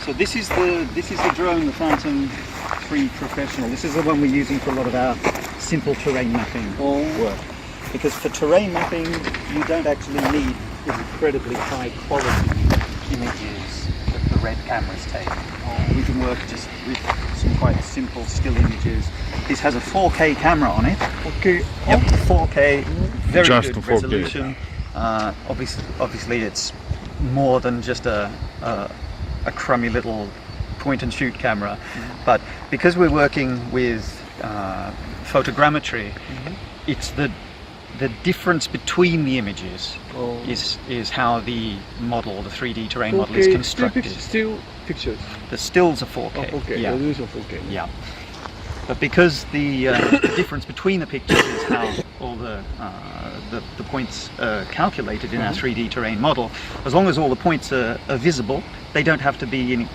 So this is the drone, the Phantom 3 Professional. This is the one we're using for a lot of our simple terrain mapping work. Because for terrain mapping, you don't actually need incredibly high quality images that the RED cameras take. We can work just with some quite simple still images. This has a 4K camera on it. Okay. Yep, 4K, very Just good 4K. resolution. Obviously, it's more than just a crummy little point and shoot camera, but because we're working with photogrammetry, it's the difference between the images is how the model, the 3D terrain model, is constructed. Still pictures. The stills are 4K. Okay. Yeah. Resolution 4K. Yeah. But because the difference between the pictures is how all the points are calculated in our 3D terrain model, as long as all the points are visible, they don't have to be in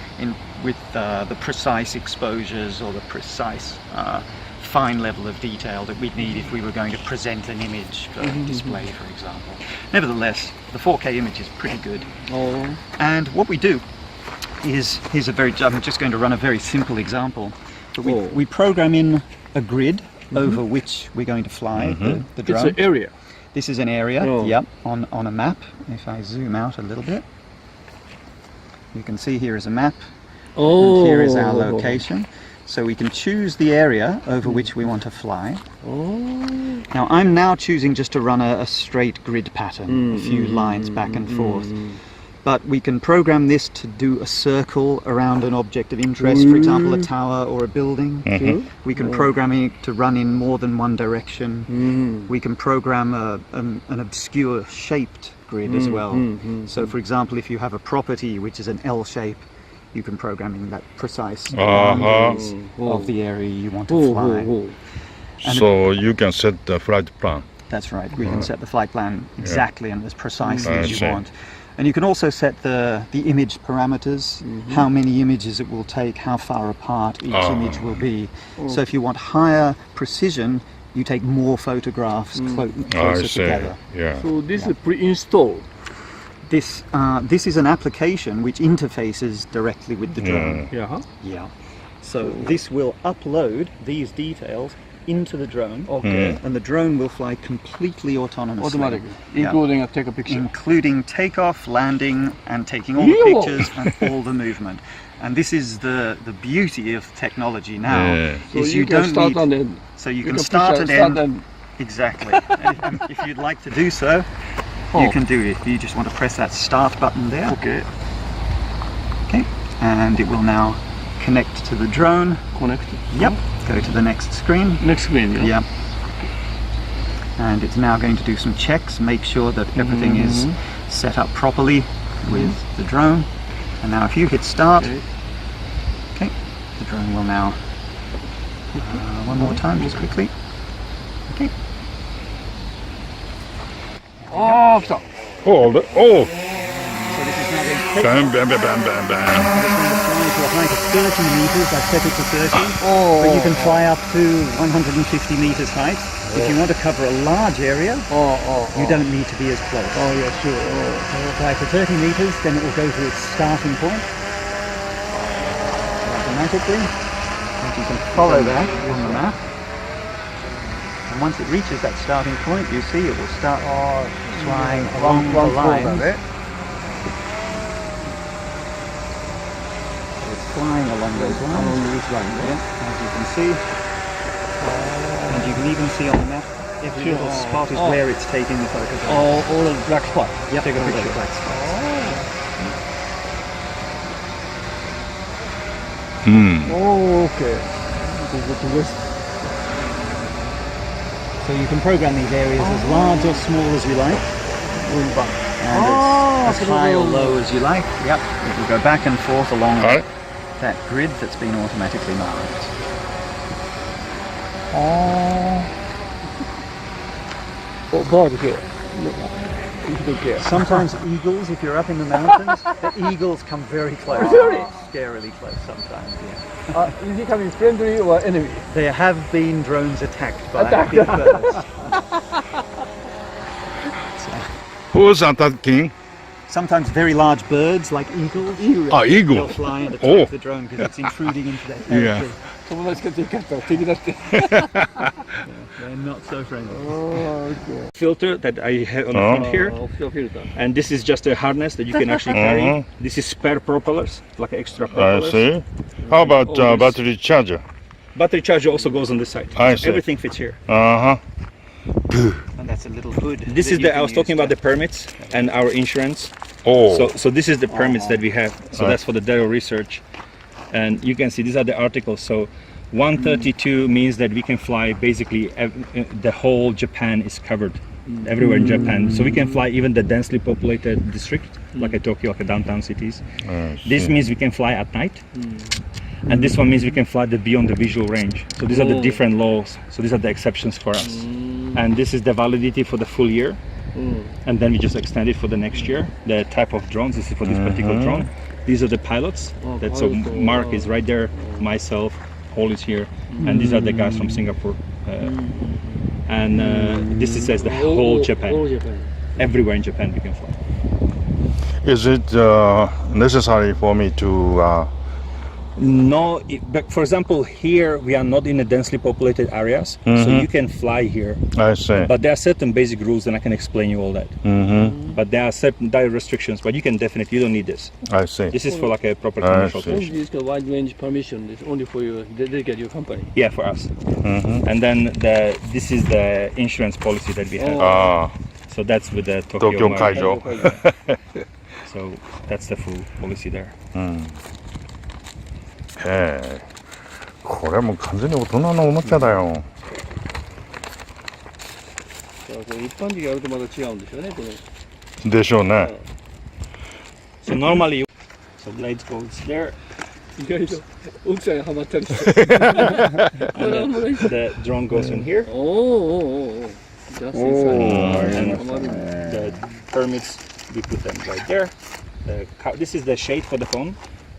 with the precise exposures or the precise fine level of detail that we'd need if we were going to present an image for display, for example. Nevertheless, the 4K image is pretty good. And what we do is, I'm just going to run a very simple example. But we program in a grid over which we're going to fly the drone. It's an area. This is an area, yep, on a map. If I zoom out a little bit, you can see here is a map, and here is our location. So we can choose the area over which we want to fly. Now I'm now choosing just to run a straight grid pattern, a few lines back and forth. But we can program this to do a circle around an object of interest, for example a tower or a building. We can program it to run in more than one direction. We can program an obscure shaped grid as well. So for example, if you have a property which is an L shape, you can program in that precise boundaries of the area you want to fly. So you can set the flight plan. That's right, we can set the flight plan exactly and as precisely as you see. want. And you can also set the image parameters, how many images it will take, how far apart each image will be. So if you want higher precision, you take more photographs closer together. Yeah. So this is pre-installed. This is an application which interfaces directly with the drone. Yeah. So this will upload these details into the drone, and the drone will fly completely autonomously. Automatically, including take a picture. Including takeoff, landing, and taking all the pictures and all the movement. And this is the beauty of technology now. So is you can start and end. So you can start and end. Exactly. And if you'd like to do so, you can do it. You just want to press that start button there. Okay. And it will now connect to the drone. Connect. Yep. Go to the next screen. Next screen. Yep. And it's now going to do some checks, make sure that everything is set up properly with the drone. And now if you hit start, the drone will now, one more time just quickly. Okay. Oh! So this is now going to take to a height of 30 meters. I've set it to 30, but you can fly up to 150 meters height. If you want to cover a large area, you don't need to be as close. So it'll fly for 30 meters, then it will go to its starting point automatically. And you can follow that on the map. And once it reaches that starting point, you see it will start flying along the line. Flying along those lines, as you can see. And you can even see on the map, every little spot is where it's taking the photograph. All the black spot. Yep, take a all picture. those black spots. Okay. So you can program these areas as large or small as you like. And as high or low as you like. Yep, it will go back and forth along that grid that's been automatically marked. Bird here. Sometimes eagles, if you're up in the mountains, the eagles come very close. Really? Scarily close sometimes, Is it coming friendly or enemy? There have been drones attacked by big birds. Who's attacking? sometimes very large birds like eagles. Ah, They'll eagle. fly and attack Oh. the drone because it's intruding into their Yeah. territory. 友達ができたら敵だって。 They're not so friendly. Okay. Filter that I have on the front here, オフショアフィルター。 and this is just a harness that you can actually carry. This is spare propellers, like extra I propellers. see. How about All this. battery charger? Battery charger also goes on this side. I see. Everything fits here. Uh-huh. And that's a little hood. This is I was talking about the permits and our insurance. Oh. So this is the permits that we have. So Right. that's for the Dero research. And you can see these are the articles. So 132 means that we can fly basically the whole Japan is covered. Everywhere in Japan. So we can fly even the densely populated district, like a Tokyo, like a downtown cities. I This see. means we can fly at night. And this one means we can fly beyond the visual range. So these are the different laws. So these are the exceptions for us. And this is the validity for the full year. And then we just extend it for the next year. The type of drones, this is for this particular drone. These are the pilots. That's so Mark is right there, myself, Paul is here, and these are the guys from Singapore. And this says the whole Japan. All Japan. Everywhere in Japan we can fly. Is it necessary for me to No, but for example, here we are not in the densely populated areas, so you can fly here. I see. But there are certain basic rules, and I can explain you all that. But there are certain dire restrictions, but you can definitely, you don't need this. I see. This is for like a proper I commercial see. operation. Only this wide range permission is only for you, dedicate your company. Yeah, for us. And then this is the insurance policy that we have. Ah, So that's with the Tokyo Tokyo Marine. Kaijo. So that's the full policy there. へえ。これもう完全に大人のおもちゃだよ。だからこれ一般的にやるとまた違うんでしょうね、この。でしょうね。 So normally, so blades goes there. 意外と奥さんにはまったりして。 And the drone goes in here. おーおーおーおー。Just inside. And はまるんだ。 the permits, we put them right there. This is the shade for the phone.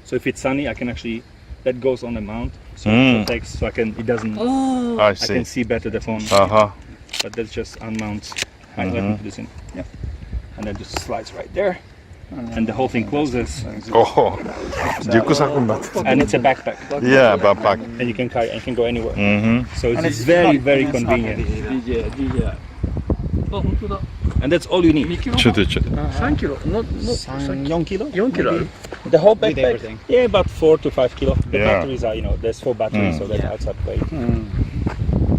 So if it's sunny, I can actually, that goes on the mount. So it protects, so it doesn't, I I can see. see better the phone. あは。 But that's just unmounts. Let me put this in. Yeah. And then just slides right there. And the whole thing closes. おお。リュックサックになってる。 And it's a backpack. Yeah, backpack. And you can carry and can go anywhere. So And it's it's very, not- very it's not convenient. heavy. DJ。あ、本当だ。 And that's all you need. 2キロちょっとちょっと。 3キロの 4 kilo? 4キロある The whole With backpack? everything. Yeah, about 4 to 5 kilo. The Yeah. batteries are, there's 4 batteries, so that's outside weight.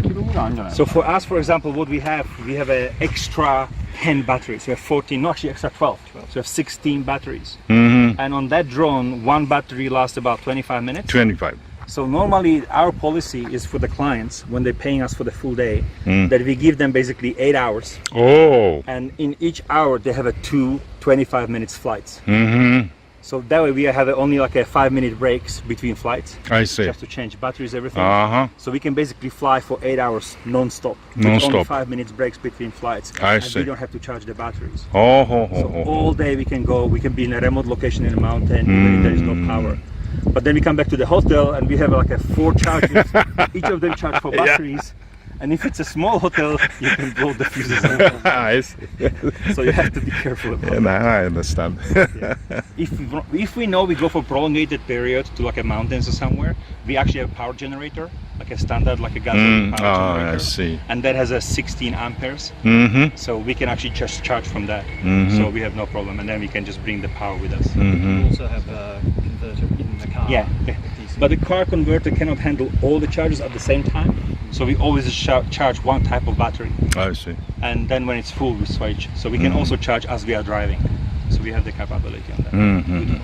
キロぐらいあるんじゃない So for us, for example, what we have an extra 10 batteries. We have 14, no, actually extra 12. So we have 16 batteries. And on that drone, one battery lasts about 25 minutes. 25. So normally our policy is for the clients, when they're paying us for the full day, that we give them basically 8 hours. おお。 And in each hour, they have 2 25 minutes flights. うん。 So that way we have only like a 5-minute breaks between flights. I see. Just to change batteries, everything. あは。 So we can basically fly for 8 hours non-stop. With Non-stop. only 5 minutes breaks between flights. I and see. we don't have to charge the batteries. ほうほうほう So ほう。 all day we can go. We can be in a remote location in a mountain even if there is no power. But then we come back to the hotel and we have like 4 chargers. Each of them charge for batteries. And if it's a small hotel, you can blow the fuses. I see. So you have to be careful about it. Now I understand. If we know we go for prolongated period to like a mountains or somewhere, we actually have a power generator, like a standard, like a gasoline power generator. I see. And that has a 16 amperes. So we can actually just charge from that. So we have no problem. And then we can just bring the power with us. We also have a converter in the car. Yeah. But the car converter cannot handle all the charges at the same time. So we always charge one type of battery. I see. And then when it's full, we switch. So we can also charge as we are driving. So we have the capability on that.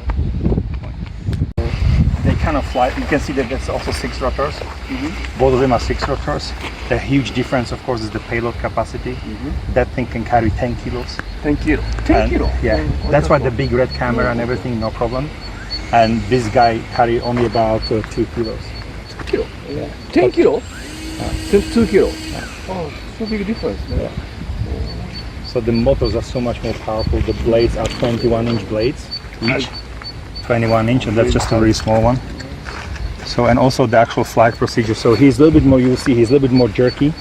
They kind of fly. You can see that there's also 6 rotors. Both of them are 6 rotors. The huge difference, of course, is the payload capacity. That thing can carry 10 kilos. 10キロ。10 And, キロ yeah, that's why the big red camera and everything, no problem. And this guy carry only about 2 kilos. キロ。10キロ ?2 キロ。Oh, so big difference. Yeah. So the motors are so much more powerful. The blades are 21-inch blades each. 21-inch, and that's just a very small one. So, and also the actual flight procedure. So he's a little bit more, you'll see, he's a little bit more jerky.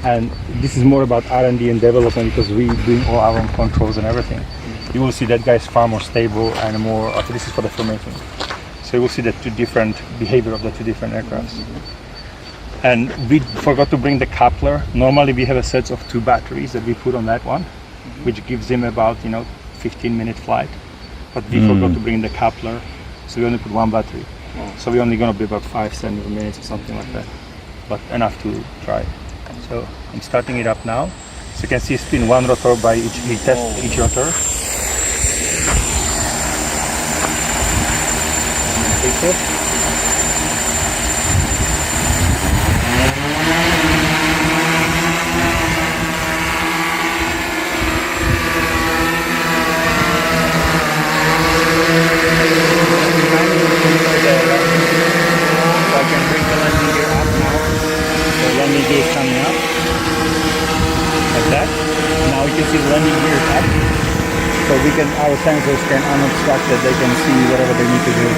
And this is more about R&D and development because we're doing all our own controls and everything. you will see that guy is far more stable and more. Okay, this is for the filmmaking. So you will see the two different behavior of the two different aircrafts. And we forgot to bring the coupler. Normally we have a set of 2 batteries that we put on that one, which gives him about 15-minute flight. But we forgot to bring the coupler, so we only put 1 battery. So we're only going to be about 5-7 minutes or something like that, but enough to try. So I'm starting it up now. So you can see spin 1 rotor by each. We test each rotor. Take it. Landing gear is up, so our sensors can unobstructed, they can see whatever they need to do.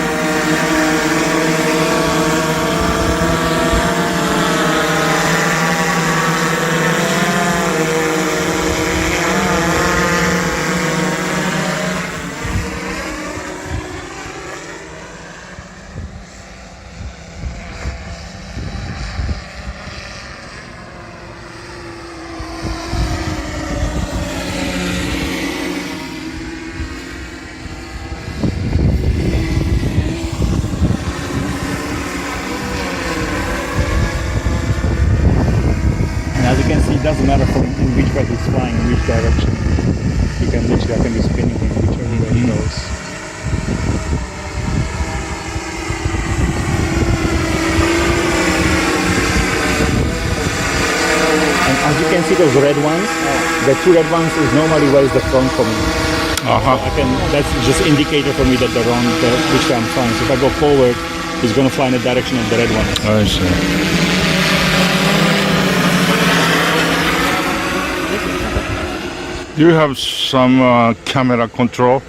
It doesn't matter in which way he's flying, in which direction. You can literally be spinning him whichever way he goes. And as you can see, those red ones, the 2 red ones is normally where is the front for me. That's just indicator for me that they're on which way I'm flying. So if I go forward, it's going to fly in the direction of the red one. I see. Do you have some camera control?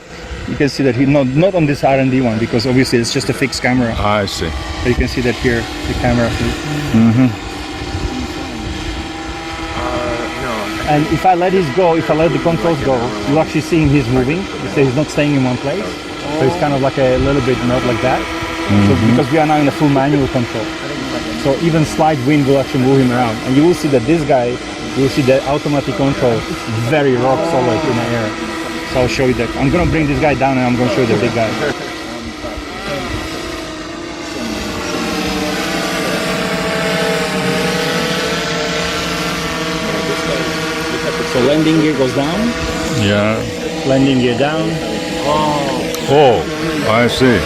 You can see that not on this R&D one, because obviously it's just a fixed camera. I see. But you can see that here, the camera. And if I let the controls go, you actually see him, he's moving. So he's not staying in one place. So it's kind of like a little bit not like that. So because we are now in a full manual control. So even slight wind will actually move him around. And you will see that this guy, you will see the automatic control very rock solid in the air. So I'll show you that. I'm going to bring this guy down and I'm going to show you the big guy. So landing gear goes down. Yeah. Landing gear down. Oh, I see.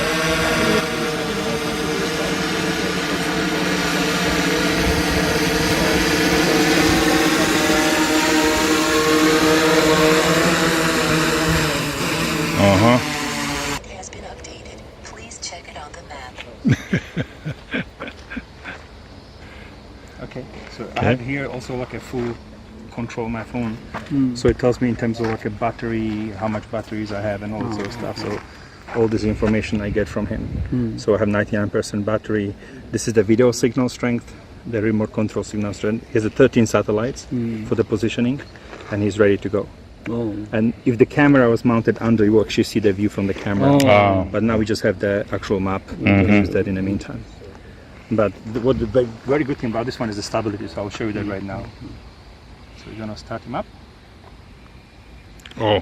Has been updated. Please check it on the map. Okay, so I have here also like a full control my phone. So it tells me in terms of like a battery, how much batteries I have and all this sort of stuff. So all this information I get from him. So I have 99% battery. This is the video signal strength, the remote control signal strength. He has 13 satellites for the positioning and he's ready to go. And if the camera was mounted under, you will actually see the view from the camera. But now we just have the actual map. We'll use that in the meantime. But what the very good thing about this one is the stability, so I'll show you that right now. So we're gonna start him up. Oh.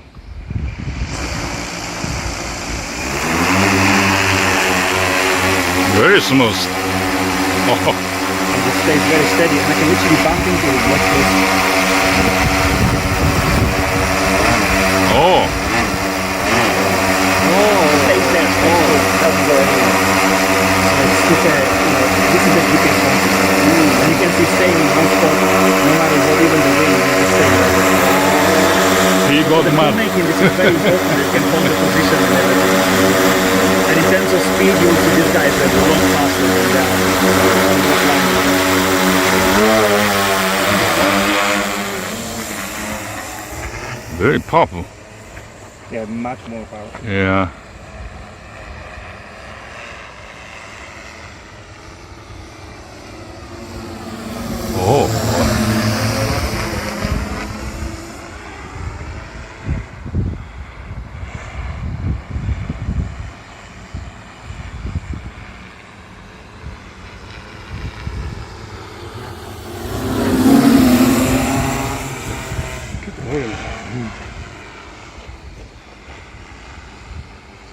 Very smooth. Oh. And it stays very steady, and I can literally bump into it like this. Oh. It stays there. Doesn't go anywhere. So it's super, this is the GPS concept. And you can see staying in one spot, no matter what, even the wind, you just stay there. He got The mad. filmmaking, this is very important. You can hold the position and everything. And in terms of speed, you'll see these guys that go a lot faster than that. Very powerful. Yeah, much more powerful. Yeah. Oh.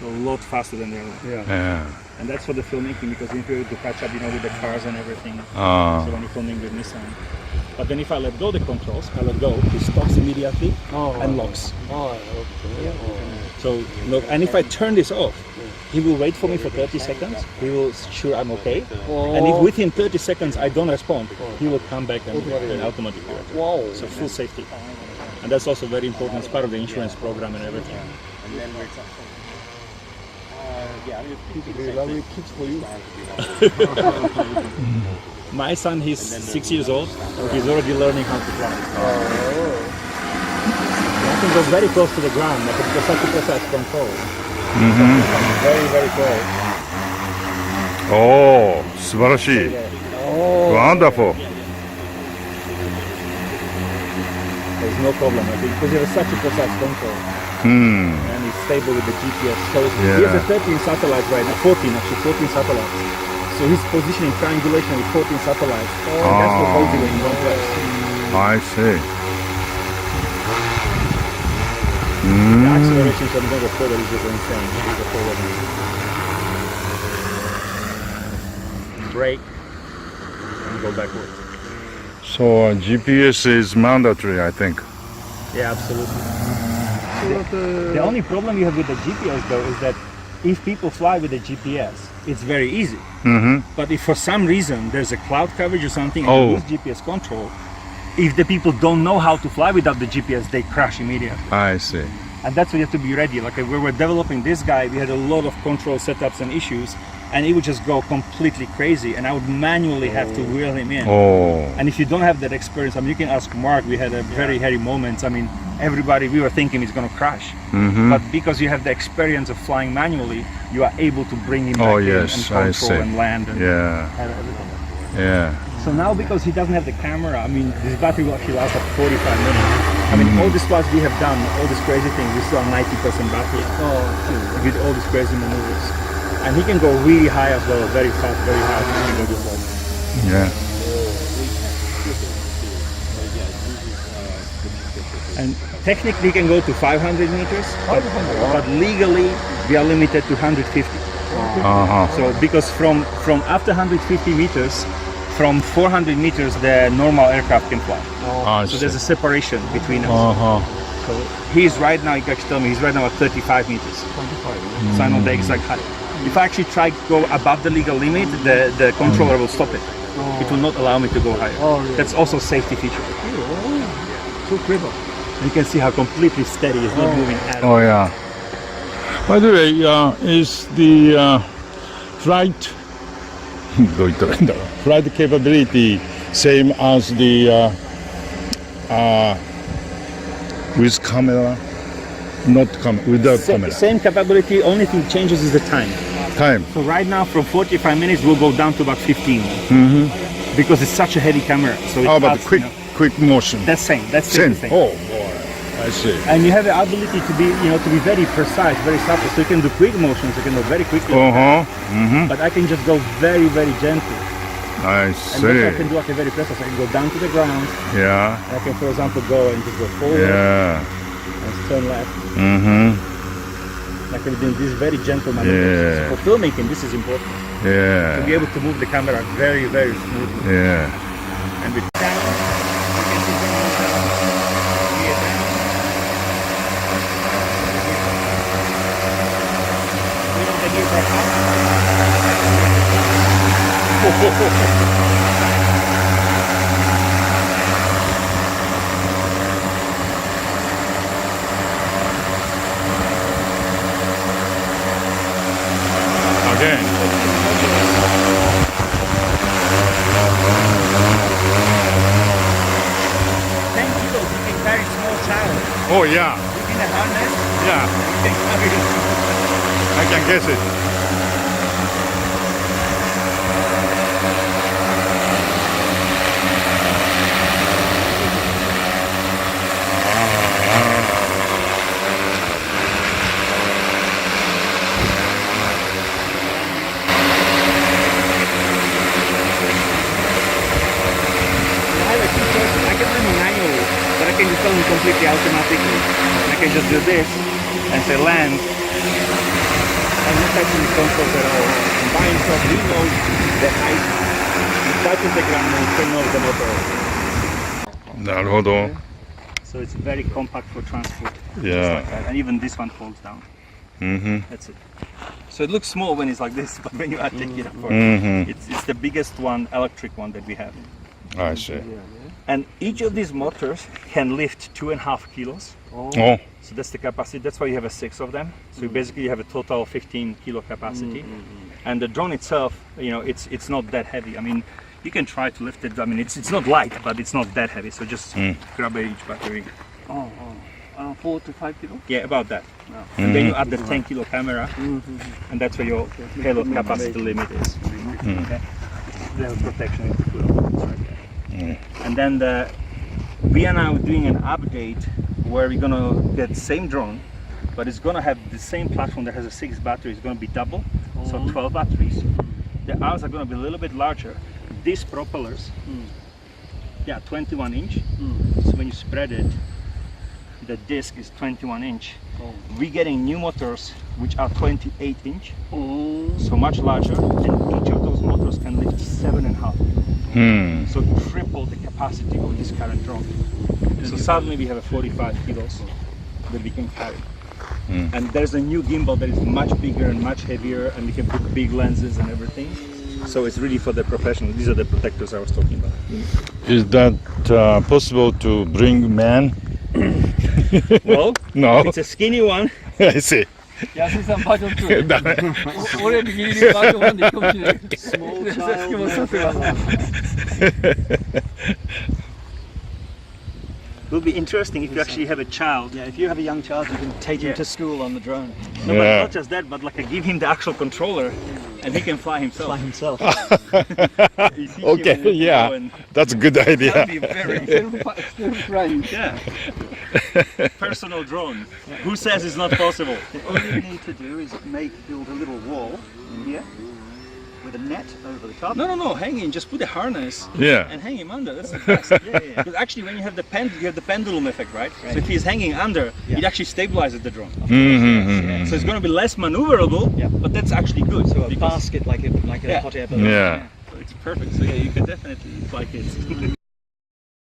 So a lot faster than the other one. Yeah. 예. And that's for the filmmaking because you need to catch up, with the cars and everything. 아, So when you're filming with Nissan. But then if I let go the controls, I let go, he stops immediately and locks. okay. So look, and if I turn this off, he will wait for me for 30 seconds. He will sure I'm okay. And if within 30 seconds I don't respond, he will come back and automatically. Wow. So full safety. And that's also very important. It's part of the insurance program and everything. They lovely kids for you. My son, he's 6 years old. He's already learning how to fly. I can go very close to the ground, but because such a precise control. Very, very close. 오, 素晴らしい. Wonderful. There's no problem, I think, because you have such a precise control. 음, And it's stable with the GPS. So Yeah. he has a 13 satellites right now, 14 actually, 14 satellites. So his positioning triangulation with 14 satellites. And that's what holds you in one place. I see. The acceleration from going forward is just insane. It's the forward. Brake and go backwards. So GPS is mandatory, I think. Yeah, absolutely. The only problem you have with the GPS though is that if people fly with the GPS, it's very easy. Mm-hmm. But if for some reason there's a cloud coverage or something and Oh. you lose GPS control, if the people don't know how to fly without the GPS, they crash immediately. I see. And that's why you have to be ready. Like when we were developing this guy, we had a lot of control setups and issues, and it would just go completely crazy, and I would manually have to wheel him in. 오, And if you don't have that experience, I mean, you can ask Mark. We had a very hairy moments. I mean, everybody, we were thinking he's going to crash. Mm-hmm. But because you have the experience of flying manually, you are able to bring him back Oh, in yes, and I control see. and land and Yeah, have everything. yeah. So now because he doesn't have the camera, I mean, this battery will actually last up 45 minutes. I mean, all these flights we have done, all these crazy things, we still have 90% battery with all these crazy maneuvers. And he can go really high as well, very fast, very high. He can go this way. Yeah. And technically he can go to 500 meters, but legally we are limited to 150. Uh-huh. So because from after 150 meters, from 400 meters the normal aircraft can fly. I So see. there's a separation between us. Uh-huh. So he's right now, you can actually tell me, he's right now at 35 meters. So I know the exact height. If I actually try to go above the legal limit, the controller will stop it. It will not allow me to go higher. That's also a safety feature. So clever. You can see how completely steady, it's not moving at all. Oh, yeah. By the way, is the flight flight capability same as the with camera? Not without camera. Same capability, only thing changes is the time. Time. So right now from 45 minutes we'll go down to about 15. Because it's such a heavy camera. So it's How about fast, quick you know. quick motion? That's same. That's Same. the same. Oh boy, I see. And you have the ability to be, to be very precise, very subtle. So you can do quick motions, you can go very quickly. Uh-huh. Mm-hmm. But I can just go very, very gently. I And what I can see. do, I can very precise. I can go down to the ground. Yeah. And I can, for example, go and just go forward Yeah. and turn left. Mm-hmm. I can do this very gentle maneuvers. Yeah. For filmmaking, this is important. To be Yeah. able to move the camera very, very smoothly. Yeah. And with down, you can see the motion. Gear down. We know the gears are Again. 10 kilos, you can carry small child. Oh yeah. In a harness, Yeah. you can carry it. I can guess it. I have a few choices. I can run manually, but I can just tell them completely automatically. I can just do this and say land. I'm not touching the controls at all. And by himself, he knows the height. He touches the ground and he knows the motor. なるほど。 So it's very compact for transport. Just Yeah. like that. And even this one folds down. Mm-hmm. That's it. So it looks small when it's like this, but when you take it apart, Mm-hmm. it's the biggest one, electric one that we have. I see. And each of these motors can lift 2.5 kilos. Oh. So that's the capacity. That's why you have a 6 of them. So you basically have a total 15 kilo capacity. And the drone itself, you know, it's not that heavy. I mean, you can try to lift it. I mean, it's not light, but it's not that heavy. So just grab each battery. 4 to 5 kilo? Yeah, about that. And then you add the 10 kilo camera, and that's where your payload capacity limit is. Okay? The protection is put on. It's right there. And then we are now doing an update where we're gonna get the same drone, but it's gonna have the same platform that has a 6 battery. It's gonna be double, so 12 batteries. The arms are gonna be a little bit larger. These propellers, 21 inch. So when you spread it, the disc is 21 inch. We're getting new motors which are 28 inch, so much larger, and each of those motors can lift 7.5. So triple the capacity of this current drone. So suddenly we have a 45 kilos that we can carry. And there's a new gimbal that is much bigger and much heavier, and we can put big lenses and everything. So it's really for the professionals. These are the protectors I was talking about. Is that possible to bring man? Well, No. it's a skinny one. I see. 安井さんバージョン2。ダメ。俺ギリギリバージョン1でいいかもしれない。 Small さっき child. もさすが。 It will be interesting if you actually have a child. Yeah, if you have a young child, you can take him to school on the drone. No, Yeah. but not just that, but like I give him the actual controller, and he can fly himself. Fly himself. You teach him Okay, where to yeah. go and That's a good that'd idea. be very flying. yeah. Personal drone. Who says it's not possible? All you need to do is build a little wall in here with a net over the top. No, hang in. Just put a harness Yeah. and hang him under. That's the best. Yeah. Because actually, when you have you have the pendulum effect, right? So if he's hanging under, it actually stabilizes the drone. Mm-hmm. So it's going to be less maneuverable, Yeah. but that's actually good. So a because- basket like a Yeah. hot air balloon. Yeah. So it's perfect. So yeah, you can definitely fly kids.